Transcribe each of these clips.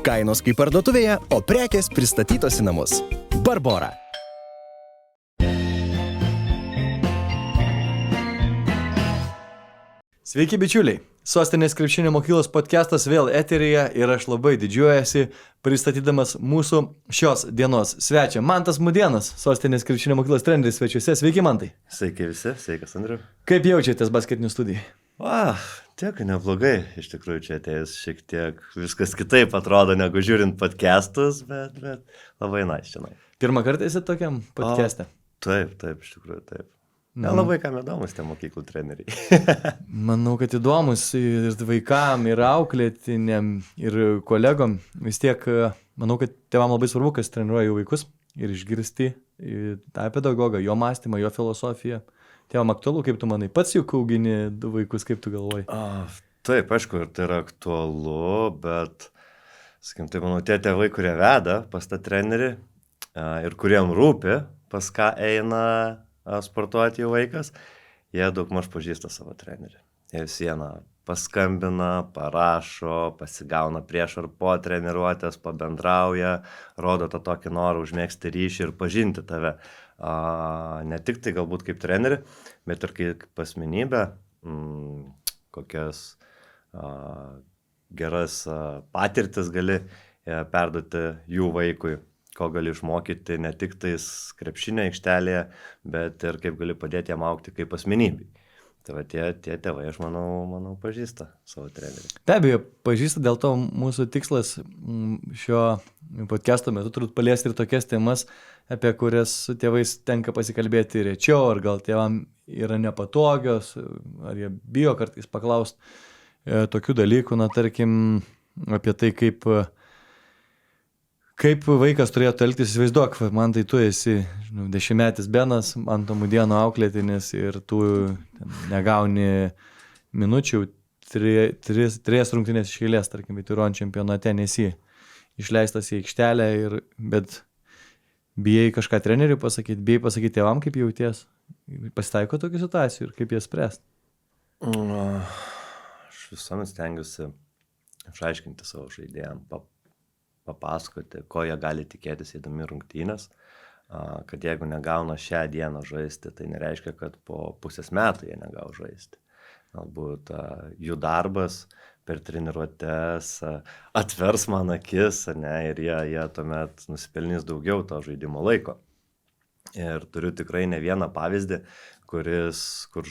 Kainos kaip parduotuvėje, o prekės pristatytos į namus. Barbora. Sveiki bičiuliai, Sostinės krepšinio mokyklos podcastas vėl eteryje ir aš labai didžiuojasi pristatydamas mūsų šios dienos svečią. Mantas Mudėnas, Sostinės krepšinio mokyklos treneris svečiuose. Sveiki, Mantai. Sveiki visi, sveikas Andriu. Kaip jaučiatės basketinių studijai? Tiek neblogai, iš tikrųjų čia atėjęs šiek tiek viskas kitaip atrodo negu žiūrint podcastus, bet labai nice čia. Pirmą kartą esi tokiam podcast'e? Taip, iš tikrųjų taip. Labai kam įdomus tie mokyklų treneriai. Manau, kad įdomus ir vaikam, ir auklėtiniam, ir kolegom. Vis tiek, manau, kad tėvam labai svarbu, kas treniruoja jų vaikus ir išgirsti tą pedagogą, jo mąstymą, jo filosofiją. Tėvam aktualu, kaip tu manai, pats juk augini du vaikus, kaip tu galvoji? Taip, aišku, ir tai yra aktualu, bet, sakykim, tai manau, tie tėvai, kurie veda pas tą trenerį ir kuriem rūpi, pas ką eina sportuoti jų vaikas, jie daugmaž pažįsta savo trenerį. Jie visieną paskambina, parašo, pasigauna prieš ar po treniruotės, pabendrauja, rodo tą tokį norą užmėgsti ryšį ir pažinti tave. Ne tik tai galbūt kaip trenerį, bet ir kaip asmenybę, kokias geras patirtis gali perduoti jų vaikui, ko gali išmokyti ne tik tais krepšinio aikštelėje, bet ir kaip gali padėti jam augti kaip asmenybei. Tai va tie tėvai, aš manau, pažįsta savo trenerį. Be abejo, pažįsta, dėl to mūsų tikslas šio podcast'o metu turbūt paliesti ir tokias temas, apie kurias su tėvais tenka pasikalbėti rečiau, ar gal tėvam yra nepatogios, ar jie bijo kartais paklausti tokių dalykų, tarkim, apie tai, kaip vaikas turėtų elgtis, įsivaizduok, man tai tu esi 10-metis Benas, Manto Mudėno auklėtinis ir tu negauni minučių, 3 rungtynės iš eilės, tarkim, Vyturon čempionate nesi išleistas į aikštelę, bet bijai kažką treneriui pasakyti, bijai pasakyti tėvam, kaip jauties, pasitaiko tokių situacijų ir kaip jas spręsti? Aš visuomet stengiuosi išaiškinti savo žaidėjam, papasakoti, ko jie gali tikėtis eidami rungtynės, kad jeigu negauna šią dieną žaisti, tai nereiškia, kad po pusės metų jie negau žaisti. Galbūt jų darbas per treniruotes atvers man akis, ir jie tuomet nusipelnys daugiau to žaidimo laiko. Ir turiu tikrai ne vieną pavyzdį, kur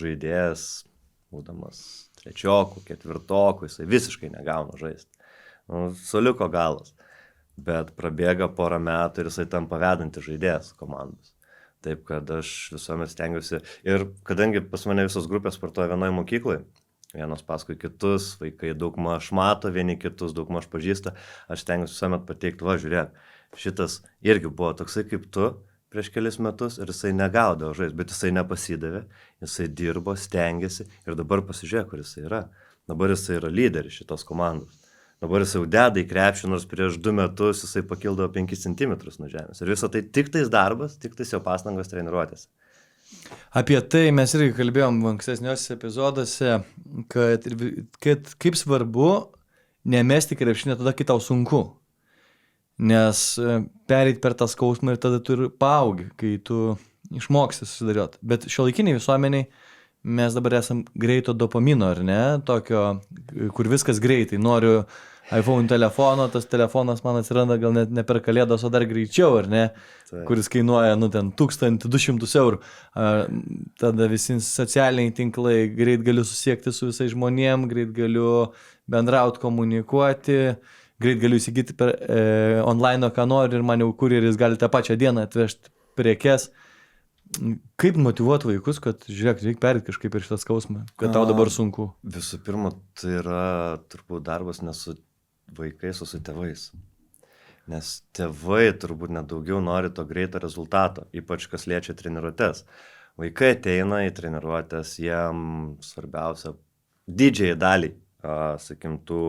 žaidėjas, būdamas 3-okų, 4-okų, jisai visiškai negauna žaisti. Suoliuko galas. Bet prabėga porą metų ir jisai tampa vedantis žaidėjas komandos. Taip, kad aš visuomet stengiuosi. Ir kadangi pas mane visos grupės sportuoja vienoje mokykloje, vienos paskui kitus, vaikai daugmaž mato, vieni kitus daugmaž pažįsta, aš stengiuosi visuomet pateikti, žiūrėk, šitas irgi buvo toksai kaip tu prieš kelis metus ir jisai negaudavo žaisti, bet jisai nepasidavė, jisai dirbo, stengiasi ir dabar pasižiūrėk, kur jisai yra. Dabar jisai yra lyderis šitos komandos. Dabar jis jau deda į krepšį, nors prieš 2 metus jisai pakildavo 5 cm nuo žemės. Ir visą tai tik tais darbas, tik tais jo pastangos treniruotės. Apie tai mes irgi kalbėjom ankstesniuose epizoduose, kad kaip svarbu nemesti krepšinę tada, kai tau sunku. Nes pereit per tą skausmą ir tada tu ir paaugi, kai tu išmoksti susidarioti. Bet šiuolaikiniai visuomeniai mes dabar esam greito dopamino, ar ne? Tokio, kur viskas greitai. Noriu iPhone telefono, tas telefonas man atsiranda gal net ne per kalėdas, o dar greičiau, ar ne? Taip. Kuris kainuoja, 1200 eurų. Tada visi socialiniai tinklai, greit galiu susiekti su visais žmonėm, greit galiu bendrauti, komunikuoti, greit galiu įsigyti per online, ką nori ir man jau kurjeris gali tą pačią dieną atvežti prekes. Kaip motyvuoti vaikus, kad, žiūrėk, reikia perėti kažkaip ir šitą skausmą, kad tau dabar sunku? Visų pirma, tai yra turbūt darbas ne su vaikais, o su tėvais. Nes tėvai turbūt net daugiau nori to greito rezultato, ypač kas liečia treniruotės. Vaikai ateina į treniruotės, jiem svarbiausia didžiai daliai, sakim, tų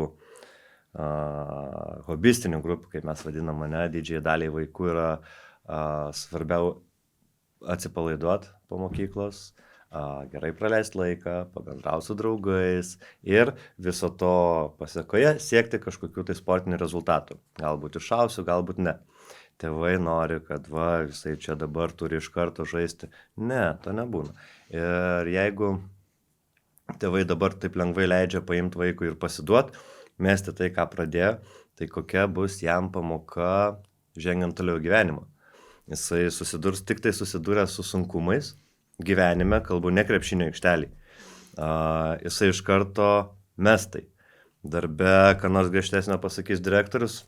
hobistinių grupių, kaip mes vadinam, didžiai daliai vaikų yra svarbiau atsipalaiduoti po mokyklos, gerai praleisti laiką, pabendrauti su draugais ir viso to pasekoje siekti kažkokių tai sportinių rezultatų. Galbūt iššausiu, galbūt ne. Tėvai nori, kad jisai čia dabar turi iš karto žaisti. Ne, to nebūna. Ir jeigu tėvai dabar taip lengvai leidžia paimti vaikui ir pasiduot, mesti tai, ką pradėjo, tai kokia bus jam pamoka žengiant toliau gyvenimą. Jisai tik tai susidūręs su sunkumais gyvenime, kalbu ne krepšinio aikštelį. Jisai iš karto mestai. Darbe, ką nors griežtesnio pasakys direktorius,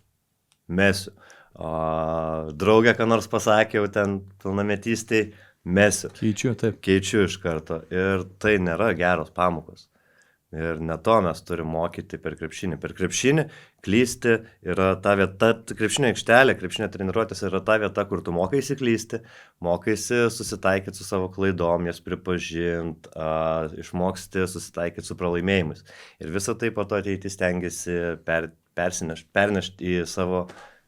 mesiu. Draugė, ką nors pasakė, jau ten pilnametystėj, mesiu. Keičiu iš karto. Ir tai nėra geros pamokos. Ir ne to mes turime mokyti per krepšinį. Per krepšinį klysti yra ta vieta, krepšinio aikštelė, krepšinio treniruotės yra ta vieta, kur tu mokaisi klysti, mokaisi susitaikyti su savo klaidom, jas pripažinti, išmoksti susitaikyti su pralaimėjimais. Ir visą tai po to ateiti stengiasi pernešti į savo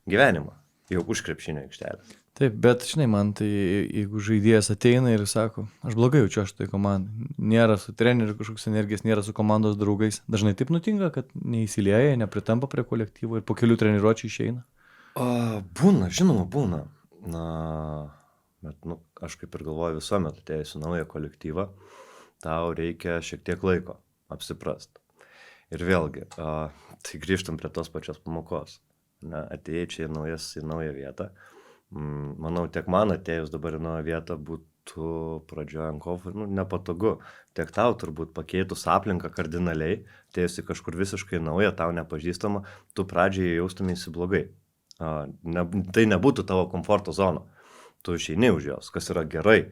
gyvenimą, jau už krepšinio aikštelės. Taip, bet žinai, man tai jeigu žaidėjas ateina ir sako, aš blogai jaučiu aš tai komandai, nėra su treneriu kažkoks energijos, nėra su komandos draugais, dažnai taip nutinka, kad neįsilieja, nepritampa prie kolektyvo ir po kelių treniruočių išeina? Būna, žinoma, būna. Bet aš kaip ir galvoju, visuomet atėjus į naują kolektyvą, tau reikia šiek tiek laiko apsiprast. Ir vėlgi, tai grįžtam prie tos pačios pamokos. Atėjai čia į naują vietą. Manau, tiek man atėjus dabar į naują vietą būtų pradžioje ant kofų nepatogu. Tiek tau turbūt pakeitus aplinką kardinaliai, atėjus į kažkur visiškai naują, tau nepažįstamą, tu pradžioje jaustumėsi blogai. Tai nebūtų tavo komforto zona. Tu išeini už jos, kas yra gerai.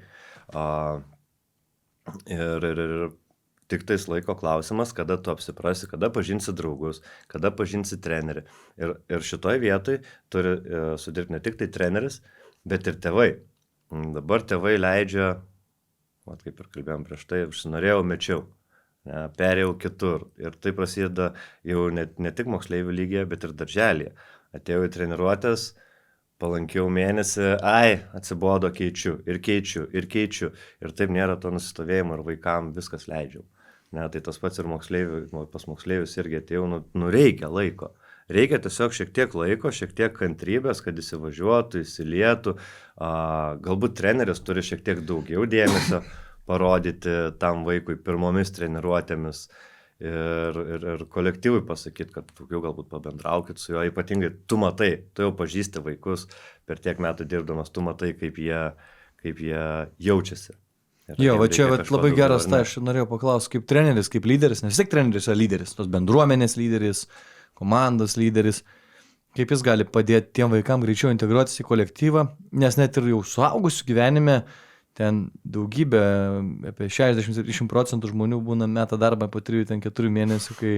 Ir tik tais laiko klausimas, kada tu apsiprasi, kada pažinsi draugus, kada pažinsi trenerį. Ir šitoj vietoj turi sudirbti ne tik tai treneris, bet ir tėvai. Dabar tėvai leidžia, kaip ir kalbėjom prieš tai, užsinorėjau, mečiau, perėjau kitur. Ir tai prasideda jau ne tik moksleivių lygyje, bet ir darželyje. Atėjau į treniruotės, palankiau mėnesį, atsibodo, keičiu. Ir taip nėra to nusistovėjimo ir vaikam viskas leidžiau. Tai tas pats ir pas moksleivius irgi atėjau, reikia laiko. Reikia tiesiog šiek tiek laiko, šiek tiek kantrybės, kad įsivažiuotų, įsilietų. Galbūt treneris turi šiek tiek daugiau dėmesio parodyti tam vaikui pirmomis treniruotėmis ir kolektyvui pasakyti, kad daugiau galbūt pabendraukit su juo. Ypatingai tu matai, tu jau pažįsti vaikus per tiek metų dirbdamas, tu matai, kaip jie jaučiasi. Jo, čia labai geras, aš norėjau paklausti, kaip treneris, kaip lyderis, nes vis tiek treneris yra lyderis, tos bendruomenės lyderis, komandos lyderis, kaip jis gali padėti tiem vaikam greičiau integruotis į kolektyvą, nes net ir jau suaugusių gyvenime ten daugybė, apie 60-70% žmonių būna meta darbą po 3-4 mėnesių, kai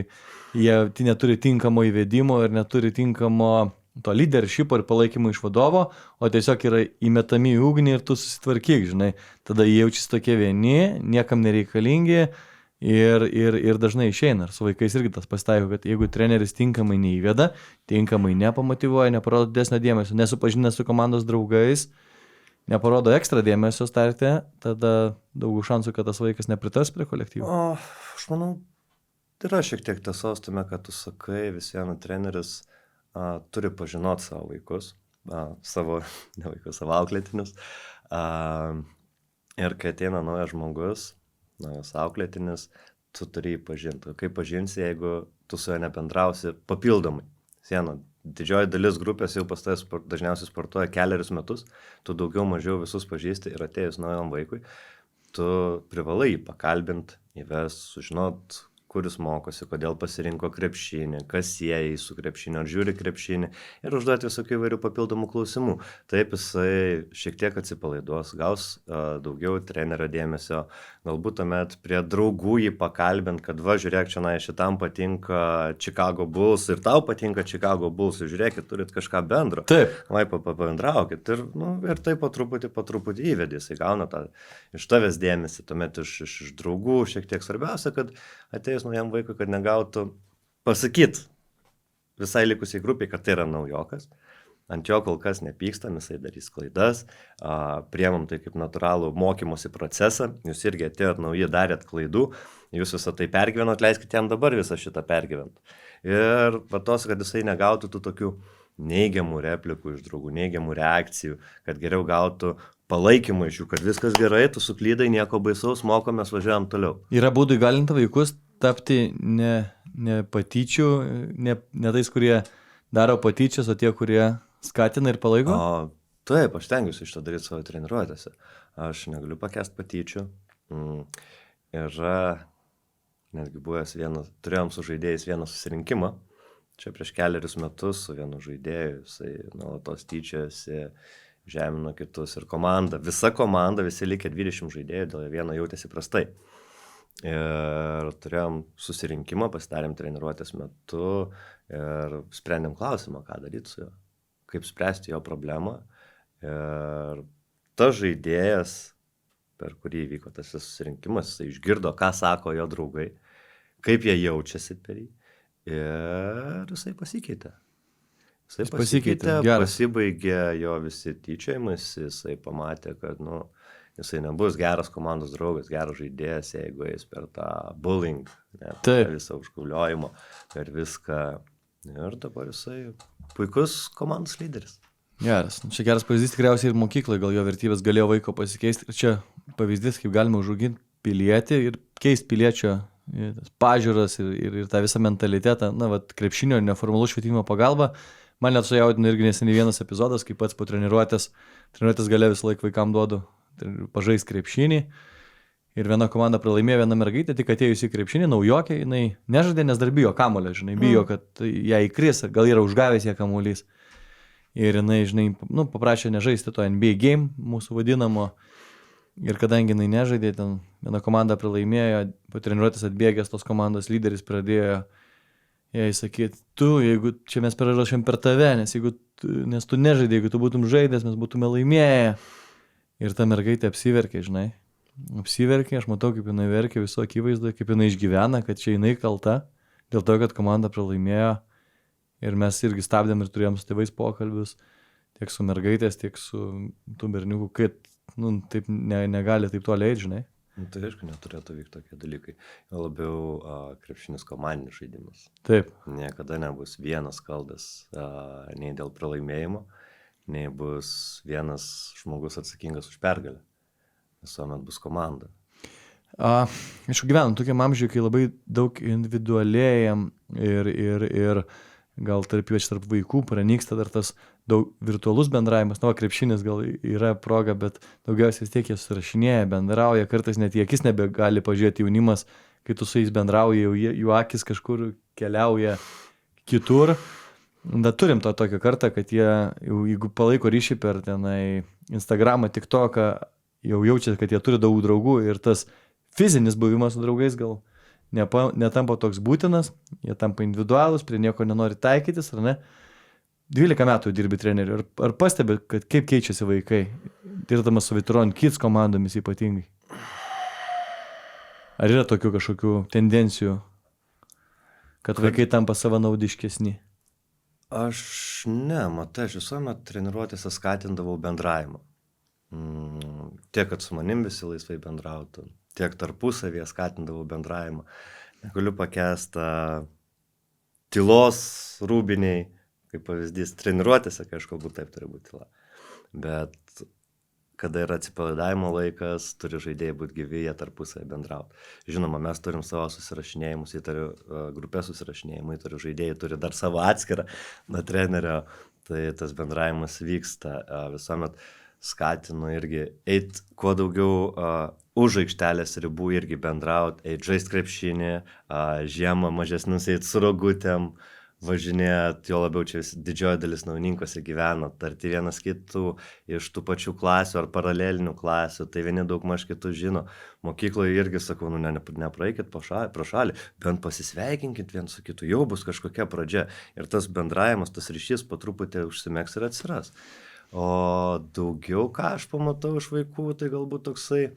jie neturi tinkamo įvedimo ir neturi tinkamo to leadershipo ir palaikymo iš vadovo, o tiesiog yra įmetami į ugnį ir tu susitvarkyk, žinai. Tada jie jaučiasi tokie vieni, niekam nereikalingi ir dažnai išeina. Ir su vaikais irgi tas pasitaiko, kad jeigu treneris tinkamai neįveda, tinkamai nepamotyvuoja, neparodo didesnio dėmesio, nesupažinęs su komandos draugais, neparodo ekstra dėmesio starte, tada daug šansų, kad tas vaikas nepritars prie kolektyvo. Aš manau, yra šiek tiek tiesos tame, kad tu sakai, vis viena treneris turi pažinoti savo vaikus, savo auklėtinius. Ir kai ateina naujas žmogus, naujas auklėtinis, tu turi jį pažinti. Kaip pažinsi, jeigu tu su juo nebendrausi papildomai? Didžioji dalis grupės jau pas tavęs dažniausiai sportuoja 4 metus, tu daugiau mažiau visus pažįsti ir atėjus naujam vaikui, tu privalai jį pakalbinti, įvest, sužinot, kur jis mokosi, kodėl pasirinko krepšinį, kas sieja su krepšiniu, ar žiūri krepšinį ir užduoti visokių įvairių papildomų klausimų. Taip jisai šiek tiek atsipalaiduos, gaus daugiau trenerio dėmesio, galbūt tuomet prie draugų jį pakalbint, kad žiūrėk, šitam patinka Chicago Bulls ir tau patinka Chicago Bulls, ir žiūrėkit, turit kažką bendro. Taip. Pabendraukit ir taip po truputį įvedį, jisai gauna tą iš tavęs dėmesį, tuomet iš draugų šiek tiek svarbiausia, kad atėjus naujam vaikui, kad negautų pasakyti visai likusiai grupiai, kad tai yra naujokas, ant jo kol kas nepykstam, jisai darys klaidas, priemam tai kaip natūralų mokymosi procesą, jūs irgi atėjot nauji, darėt klaidų, jūs visą tai pergyvenot, leiskite jam dabar visą šitą pergyvent. Ir patos, kad jisai negautų tų tokių neigiamų replikų iš draugų, neigiamų reakcijų, kad geriau gautų palaikymą iš jų, kad viskas gerai, tu suklydai, nieko baisaus, mokomės, važiuojam toliau. Yra būdų įgalinti vaikus tapti ne patyčių, ne tais, kurie daro patyčias, o tie, kurie skatina ir palaiko? Taip, aš tengiuosi šitą daryti savo treniruotėse. Aš negaliu pakęsti patyčių. Yra netgi buvęs turėjom su žaidėjais vieną susirinkimą. Čia prieš keliarius metus su vienu žaidėju, jisai nuolatos tyčiasi, žemino kitus ir komanda. Visa komanda, visi likę 20 žaidėjų, dėl vieno jautėsi prastai. Ir turėjom susirinkimą, pasidarėm treniruotės metu ir sprendėm klausimą, ką daryti su juo, kaip spręsti jo problemą. Ir tas žaidėjas, per kurį vyko tas susirinkimas, jisai išgirdo, ką sako jo draugai, kaip jie jaučiasi per jį. Ir jisai pasikeitė. Jisai pasikeitė, pasibaigė jo visi tyčiojimas, jisai pamatė, kad, jisai nebus geras komandos draugas, geras žaidėjas, jeigu jis per tą bullying, per visą užgauliojimą, per viską. Ir dabar jisai puikus komandos lyderis. Geras. Čia geras pavyzdys tikriausiai ir mokyklai, gal jo vertybės galėjo vaiko pasikeisti. Ir čia pavyzdys, kaip galima užauginti pilietį ir keisti piliečio pažiūras ir tą visą mentalitetą. Krepšinio ir neformalų švietimo pagalba. Man net sujaudino irgi neseniai vienas epizodas, kai pats po treniruotės gale visą laiką vaikam duodu pažais krepšinį. Ir viena komanda pralaimėjo, viena mergaitė, tik atėjusi į krepšinį, naujokė, jinai nežaidė, nes dar bijo kamuolio, bijo, kad ją įkris, gal yra užgavęs ją kamuolys. Ir jinai, paprašė nežaisti to NBA game, mūsų vadinamo. Ir kadangi jinai nežaidė, ten viena komanda pralaimėjo, po treniruotės atbėgęs tos komandos lyderis pradėjo jai sakyti, jeigu čia mes prarašėm per tave, nes tu nežaidė, jeigu tu būtum žaidęs, mes būtume laimėję. Ir ta mergaitė apsiverkė, apsiverkė, aš matau, kaip jinai verkė viso akivaizdoje, kaip jinai išgyvena, kad čia jinai kalta, dėl to, kad komanda pralaimėjo. Ir mes irgi stabdėm ir turėjom su tėvais pokalbius, tiek su mergaitės, tiek su tų berniukų, kad taip negali taip to leidži, Tai aišku, neturėtų vykti tokie dalykai. Jo labiau krepšinis komandinis žaidimas. Taip. Niekada nebus vienas kaldas nei dėl pralaimėjimo, nei bus vienas žmogus atsakingas už pergalę. Visuomet bus komanda. Aišku, gyvenam tokiam amžiui, kai labai daug individualėjam ir gal tarp vaikų pranyksta dar tas daug virtualus bendravimas. Krepšinis gal yra proga, bet daugiausiai vis tiek jie susirašinėja, bendrauja, kartais net į akis nebegali pažiūrėti jaunimas, kai tu su jais bendrauji, jų akis kažkur keliauja kitur. Bet turim to tokią kartą, kad jie, jeigu palaiko ryšį per tenai Instagramą, TikToką, jau jaučia, kad jie turi daug draugų ir tas fizinis buvimas su draugais gal netampa toks būtinas, jie tampa individualus, prie nieko nenori taikytis, ar ne? 12 metų dirbi treneriu. Ar pastebi, kad kaip keičiasi vaikai, dirbdamas su Vituron Kids komandomis ypatingai? Ar yra tokių kažkokių tendencijų, kad vaikai tampa savanaudiškesni? Aš matai, aš visuomet treniruotėse skatindavau bendravimą. Tiek, kad su manim visi laisvai bendrautų, tiek tarpusavėje skatindavau bendravimą. Negaliu pakęsti tylos rūbiniai, kaip pavyzdys, treniruotėse, kai aš galbūt taip turi būti tyla. Bet kada yra atsipalaidavimo laikas, turi žaidėjai būti gyvi, jie tarpusavėje bendrauti. Žinoma, mes turim savo susirašinėjimus, jie turi grupės susirašinėjimai, turi žaidėjai, turi dar savo atskirą nuo trenerio, tai tas bendravimas vyksta. Visuomet skatinu irgi eiti kuo daugiau už aikštelės ribų irgi bendrauti, eiti žaisti krepšinį, žiemą mažesnius eiti su rogutėm, važinėti, jo labiau čia didžioji dalis naujininkose gyvena, tarti vienas kitų iš tų pačių klasių ar paralelinių klasių, tai vieni daug maž kitų žino. Mokykloje irgi sakau, nepraeikit pro šalį, bent pasisveikinkit vien su kitu, jau bus kažkokia pradžia. Ir tas bendravimas, tas ryšys po truputį užsimegs ir atsiras. O daugiau, ką aš pamatau iš vaikų, tai galbūt toksai,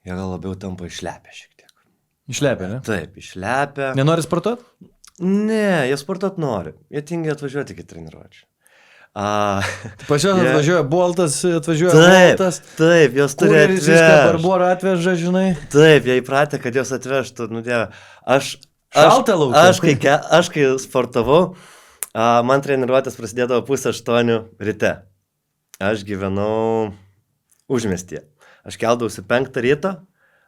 jie gal labiau tampa išlepę šiek tiek. Išlepę, ne? Taip, išlepę. Nenori sportuoti? Ne, jie sportuot nori. Jie tingi atvažiuoti iki treniruočių. Pas juos atvažiuoja Boltas, atvažiuoja Boltas. Taip, jos turi atvežti. Barborą atveža, žinai. Taip, jie įpratę, kad jos atvežtų. Nu, dieve, Šalta laukia. Aš kai sportavau, man treniruotės prasidėdavo 7:30 ryte. Aš gyvenau užmiestyje. Aš keldavausi 5 ryto,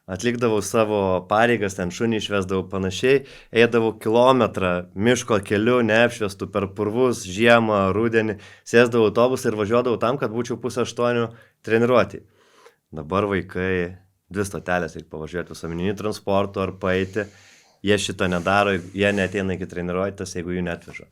atlikdavau savo pareigas, ten šunį išvesdavau panašiai, eidavau kilometrą miško keliu, neapšviestų per purvus, žiemą, rudenį, sėsdavau autobusą ir važiuodavau tam, kad būčiau 7:30 treniruoti. Dabar vaikai 2 stotelės, reikia pavažiuoti visuomeninį transportu ar paeiti, jie šito nedaro, jie neateina iki treniruotės, jeigu jų neatveža.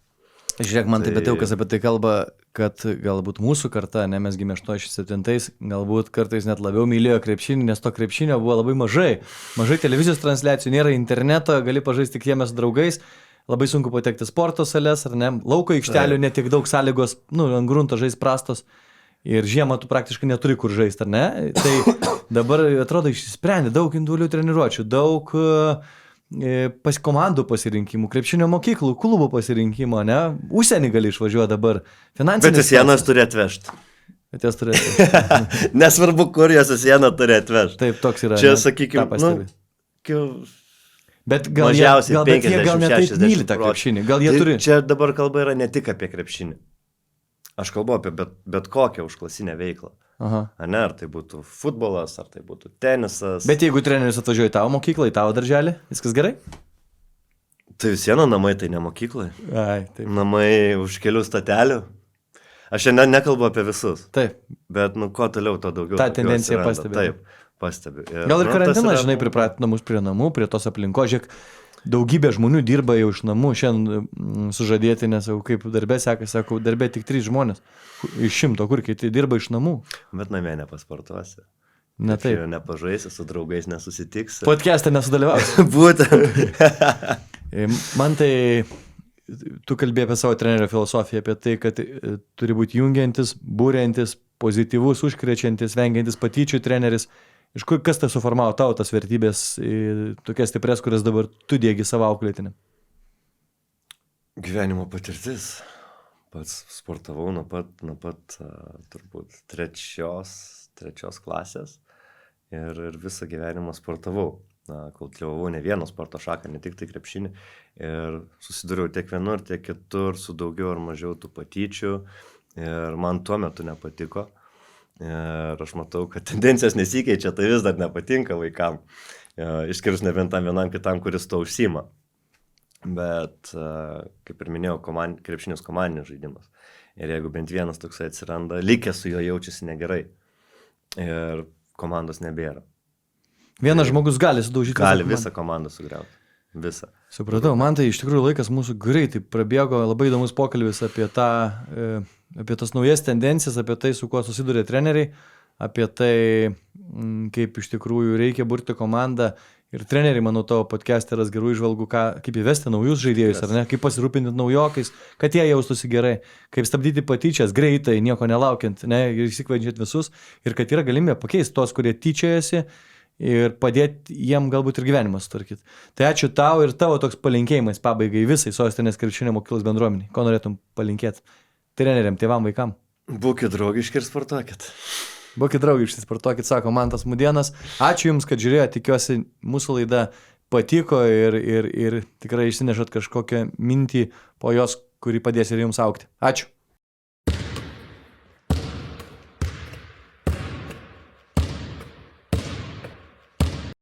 Žiūrėk, man taip daug kas apie tai kalba, kad galbūt mūsų karta, ne, mes gimė 87-ais, galbūt kartais net labiau mylėjo krepšinį, nes to krepšinio buvo labai mažai. Mažai televizijos transliacijų, nėra interneto, gali pažaisti tik kieme su draugais, labai sunku patekti sporto sales, ar ne, lauko aikštelių netiek daug sąlygos, ant grunto žais prastos ir žiemą tu praktiškai neturi kur žaisti, ar ne? Tai dabar atrodo išsisprendė daug individualių treniruočių, daug pas komandų pasirinkimų, krepšinio mokyklų, klubų pasirinkimo, ne? Užsienį gali išvažiuoti dabar. Bet jas sienas turi atvežti. Bet jas turi atvežti. Nesvarbu, kur jas sieną turi atvežti. Taip, toks yra. Čia, sakykime, bet gal jie ne taip myli tą krepšinį. Gal jie turi. Čia dabar kalba yra ne tik apie krepšinį. Aš kalbu apie bet kokią užklasinę veiklą. Aha. Ar tai būtų futbolas, ar tai būtų tenisas. Bet jeigu treneris atvažiuoja į tavo mokyklą, į tavo darželį, viskas gerai? Tai viena namai, tai ne mokyklai. Ai, taip. Namai už kelių statelių. Aš šiandien nekalbu apie visus. Taip. Bet, kuo toliau, to daugiau. Ta tendencija pastebi. Taip, pastebi. Gal ir karantinas, žinai, pripratino mus prie namų, prie tos aplinkos. Žiūrėk, daugybė žmonių dirba jau iš namų. Šiandien sužadėti, nes jau kaip darbė sekasi, sakau, darbė tik 3 žmonės. Iš 100, kur kiti dirba iš namų. Bet namie nepasportuosi. Ne taip. Nepažaisi, su draugais nesusitiksi. Podcast'e nesudalyvausi. Būtent. Man tai, tu kalbėjai apie savo trenerio filosofiją, apie tai, kad turi būti jungiantis, būriantis, pozityvus, užkrečiantis, vengiantis patyčių treneris. Iš kur, kas tai suformavo tau tas vertybės, tokias stipres, kurias dabar tu diegi savo auklėtinį? Gyvenimo patirtis. Pats sportavau nuo pat turbūt trečios klasės ir visą gyvenimą sportavau. Kultivavau ne vieną sporto šaką, ne tik tai krepšinį ir susidūriau tiek vienur, tiek kitur su daugiau ar mažiau tų patyčių ir man tuo metu nepatiko. Ir aš matau, kad tendencijos nesikeičia, tai vis dar nepatinka vaikam, išskyrus ne vien tam vienam kitam, kuris to užsima. Bet, kaip ir minėjau, krepšinis komandinis žaidimas. Ir jeigu bent vienas toksai atsiranda, likęs su juo jaučiasi negerai. Ir komandos nebėra. Vienas žmogus gali sudaužyti visą komandą sugriauti. Visą. Supratau, man tai iš tikrųjų laikas mūsų greitai prabėgo, labai įdomus pokalbis apie tas naujas tendencijas, apie tai, su kuo susiduria treneriai, apie tai, kaip iš tikrųjų reikia burti komandą. Ir treneriai, manau, tavo podcast'e ras gerų įžvalgų, kaip įvesti naujus žaidėjus, ar ne, kaip pasirūpinti naujokais, kad jie jaustųsi gerai, kaip stabdyti patyčias greitai, nieko nelaukiant, ne, ir įsikvedžiant visus, ir kad yra galimybė pakeisti tos, kurie tyčiojasi ir padėti jiem galbūt ir gyvenimą sutvarkyti. Tai ačiū tau ir tavo toks palinkėjimas pabaigai visai Sostinės krepšinio mokyklos bendruomeniai. Ko norėtum palinkėti treneriam, tėvam, vaikam? Būkit draugiški ir sportuokit. Būkit draugiški, sportuokit, sako Mantas Mudėnas. Ačiū Jums, kad žiūrėjote, tikiuosi mūsų laida patiko ir tikrai išsinešat kažkokią mintį po jos, kuri padės ir Jums augti. Ačiū.